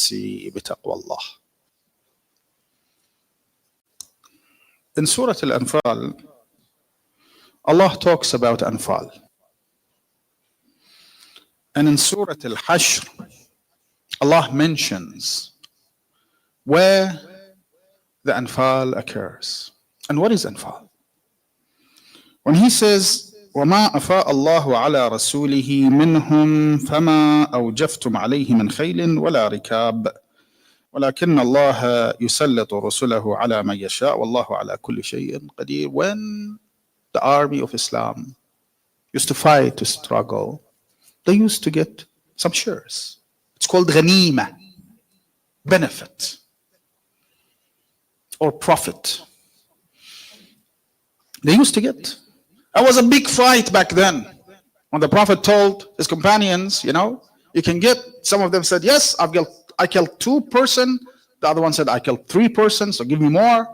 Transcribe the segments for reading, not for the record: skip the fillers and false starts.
نفسي بتقوى الله. In Surah Al-Anfal, Allah talks about Anfal. And in Surah Al-Hashr, Allah mentions where the Anfal occurs. And what is Anfal? When he says, وَمَا أَفَاءَ اللَّهُ عَلَى رَسُولِهِ مِنْهُمْ فَمَا أَوْجَفْتُمْ عَلَيْهِ مِنْ خَيْلٍ وَلَا رِكَابٍ ولكن الله يسلط رسله على من يشاء والله على كل شيء قدير. When the army of Islam used to fight, to struggle, they used to get some shares. It's called ghanima, benefit or profit. They used to get. It was a big fight back then when the Prophet told his companions, you can get. Some of them said, yes, I killed 2 persons. The other one said, I killed 3 persons, so give me more.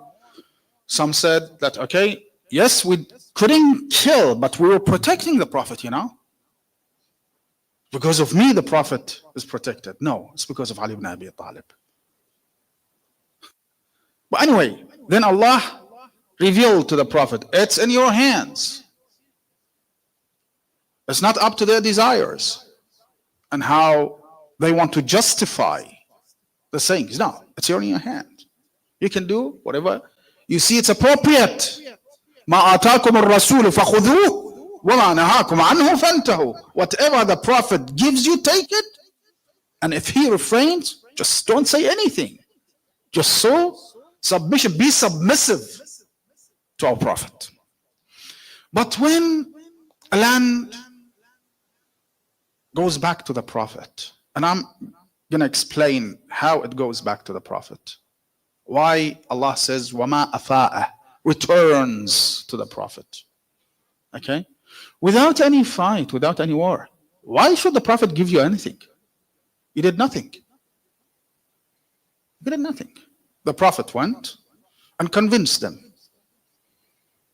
Some said that, okay, yes, we couldn't kill, but we were protecting the Prophet, Because of me, the Prophet is protected. No, it's because of Ali ibn Abi Talib. But anyway, then Allah revealed to the Prophet, it's in your hands. It's not up to their desires and how they want to justify the things. No, it's in your hand. You can do whatever you see it's appropriate. ما آتاكم الرسول فخذوه وما نهاكم عنه فانتهوا. Whatever the Prophet gives you, take it. And if he refrains, just don't say anything. Just so submission, be submissive to our Prophet. But when a land goes back to the Prophet, and I'm going to explain how it goes back to the Prophet. Why Allah says, وَمَا أَفَاءَ, returns to the Prophet. Okay? Without any fight, without any war. Why should the Prophet give you anything? He did nothing. He did nothing. The Prophet went and convinced them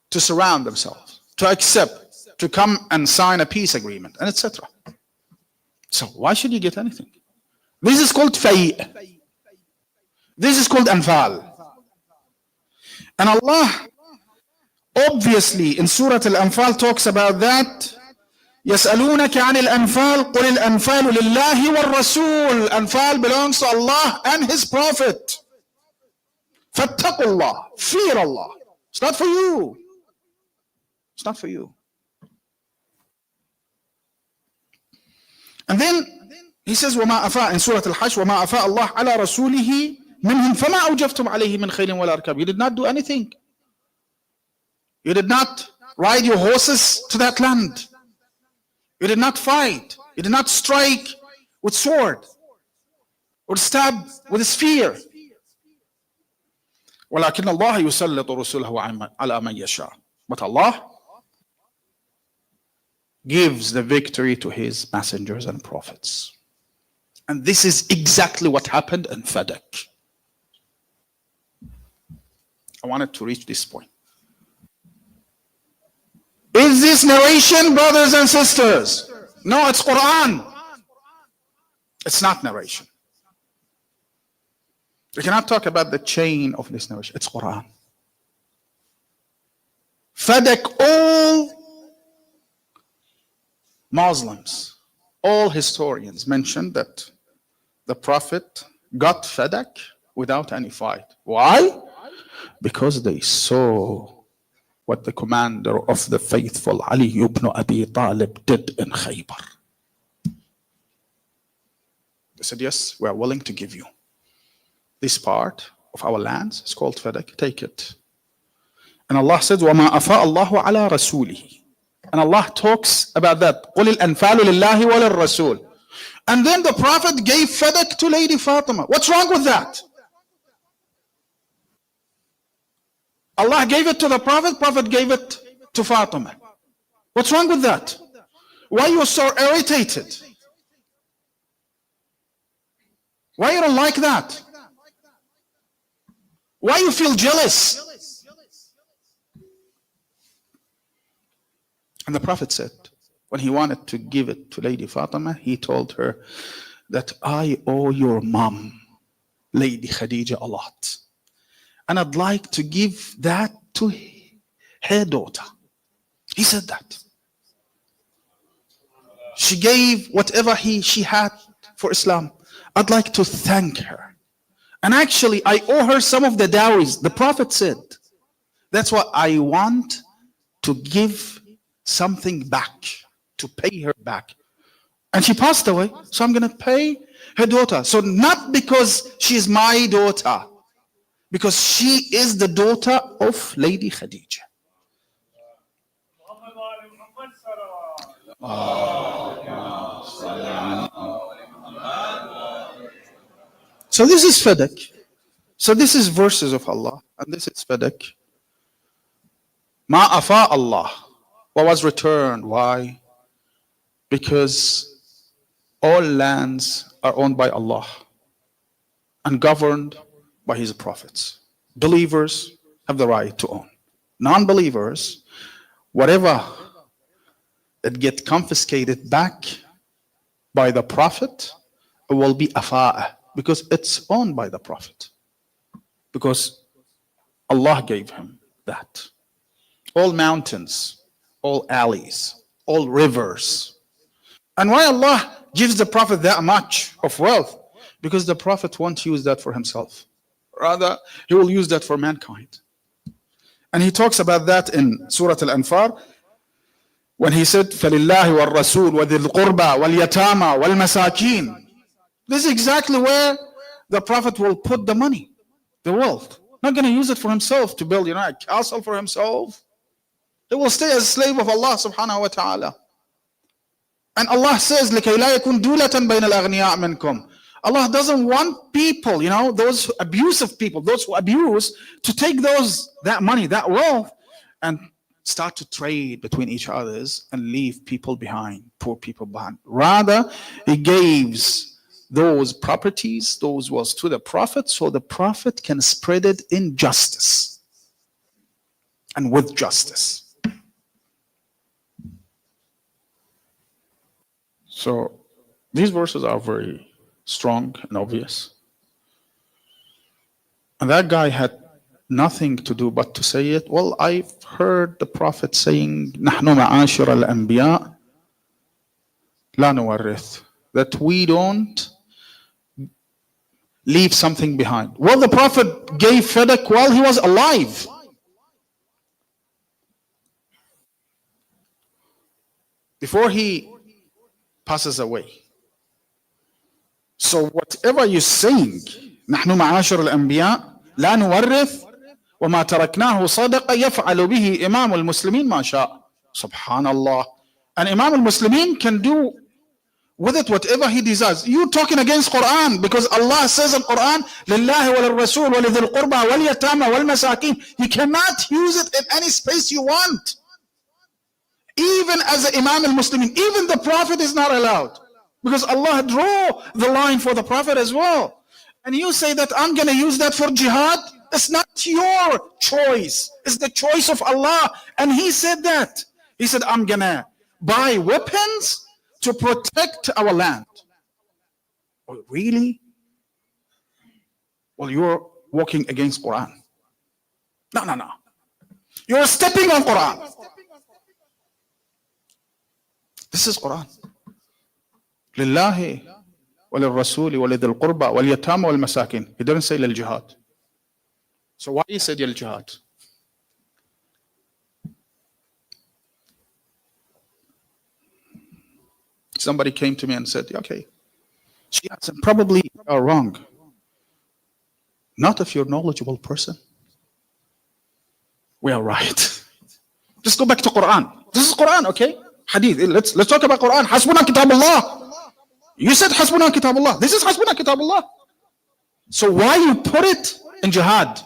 to surround themselves, to accept, to come and sign a peace agreement, and etc. So why should you get anything? This is called Fay'. This is called Anfal. And Allah obviously in Surah Al-Anfal talks about that. يَسْأَلُونَكَ عَنِ الْأَنفَالِ قُلِ الْأَنفَالُ لِلَّهِ وَالرَّسُولِ. Anfal belongs to Allah and His Prophet. فَاتَّقُوا اللَّهِ, fear Allah. It's not for you. It's not for you. And then he says, وَمَا أَفَاءَ, in Surah Al-Hashr, وَمَا أَفَاءَ اللَّهُ عَلَى رَسُولِهِ مِنْهُمْ فَمَا أَوْجَفْتُمْ عَلَيْهِ مِنْ خَيْلٍ وَلَا رِكَابٍ. You did not do anything. You did not ride your horses to that land. You did not fight. You did not strike with sword or stab with a spear. وَلَكِنَّ اللَّهَ يُسَلِّطُ رُسُلَهُ عَلَى مَنْ يَشَاءُ. But Allah gives the victory to His messengers and prophets. And this is exactly what happened in Fadak. I wanted to reach this point. Is this narration, brothers and sisters? No, it's Quran. It's not narration. We cannot talk about the chain of this narration. It's Quran. Fadak, all Muslims, all historians mentioned that the Prophet got Fadak without any fight. Why? Because they saw what the commander of the faithful Ali ibn Abi Talib did in Khaybar. They said, yes, we are willing to give you this part of our lands. It's called Fadak. Take it. And Allah said, وَمَا أَفَاءَ اللَّهُ عَلَى رَسُولِهِ. And Allah talks about that. قُلِ الْأَنفَالُ لِلَّهِ وَلِلرَّسُولِ. And then the Prophet gave Fadak to Lady Fatima. What's wrong with that? Allah gave it to the Prophet, Prophet gave it to Fatima. What's wrong with that? Why are you so irritated? Why you don't like that? Why you feel jealous? And the Prophet said, when he wanted to give it to Lady Fatima, he told her that I owe your mom Lady Khadija a lot. And I'd like to give that to her daughter. He said that. She gave whatever she had for Islam. I'd like to thank her. And actually, I owe her some of the dowries. The Prophet said, that's what I want to give something back, to pay her back. And she passed away, so I'm going to pay her daughter. So not because she's my daughter, because she is the daughter of Lady Khadija. So this is Fadak. So this is verses of Allah, and this is Fadak. Ma afa Allah. What was returned? Why? Because all lands are owned by Allah and governed by His prophets. Believers have the right to own. Non-believers, whatever that get confiscated back by the Prophet, it will be afa'a, because it's owned by the Prophet. Because Allah gave him that. All mountains, all alleys, all rivers. And why Allah gives the Prophet that much of wealth? Because the Prophet won't use that for himself. Rather, he will use that for mankind. And he talks about that in Surah Al-Anfal when he said, فَلِلَّهِ وَالرَّسُولِ وَذِي الْقُرْبَى وَالْيَتَامَى وَالْمَسَاكِينَ. This is exactly where the Prophet will put the money, the wealth. Not going to use it for himself to build, a castle for himself. He will stay as a slave of Allah subhanahu wa ta'ala. And Allah says, لِكَيْ لَا يَكُنْ دُولَةً بَيْنَ الْأَغْنِيَاءِ مِنْكُمْ. Allah doesn't want people, those abusive people, those who abuse, to take that money, that wealth, and start to trade between each others and leave people behind, poor people behind. Rather, He gives those properties, those wealth to the Prophet, so the Prophet can spread it in justice and with justice. So these verses are very strong and obvious. And that guy had nothing to do but to say it. Well, I've heard the Prophet saying, نحن معاشر الأنبياء لا نورث, that we don't leave something behind. Well, the Prophet gave Fadak while he was alive. Before he passes away. So whatever you're saying, نحن معاشر الأنبياء لا نورث وما تركناه صدقة يفعل به إمام المسلمين ما شاء. Subhanallah. And Imam al-Muslimin can do with it whatever he desires. You talking against Quran, because Allah says in Quran, لله وللرسول ولذي القربى واليتامى والمساكين. You cannot use it in any space you want. Even as the Imam al-Muslimin, even the Prophet is not allowed. Because Allah drew the line for the Prophet as well. And you say that I'm going to use that for jihad? It's not your choice. It's the choice of Allah. And He said that. He said, I'm going to buy weapons to protect our land. Oh, really? Well, you're walking against Quran. No. You're stepping on Quran. This is Quran. لله وللرسول ولذي القربى واليتامى والمساكين. He didn't say للجهاد. So why he said للجهاد? Somebody came to me and said, okay, Shiites probably are wrong. Not if you're a knowledgeable person. We are right. Just go back to Quran. This is Quran, okay? Hadith. Let's talk about Quran. Hasbuna kitabullah. You said Hasbuna kitabullah. This is Hasbuna kitabullah. So why you put it in jihad?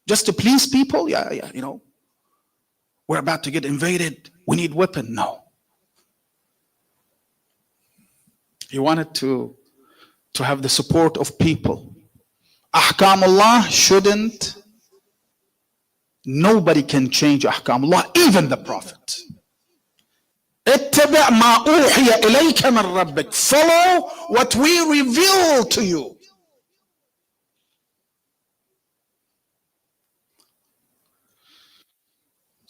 Just to please people? Yeah, we're about to get invaded. We need weapon. No. He wanted to have the support of people. Ahkam Allah shouldn't. Nobody can change Ahkam Allah, even the Prophet. اتبع ما أوحي إليك من ربك. Follow what we reveal to you.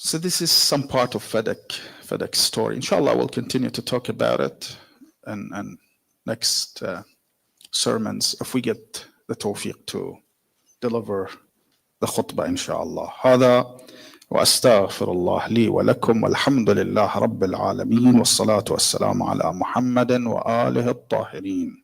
So this is some part of Fadak's story. Inshallah, we'll continue to talk about it and next sermons if we get the tawfiq to deliver the khutbah, inshallah. هذا وأستغفر الله لي ولكم والحمد لله رب العالمين والصلاة والسلام على محمد وآله الطاهرين.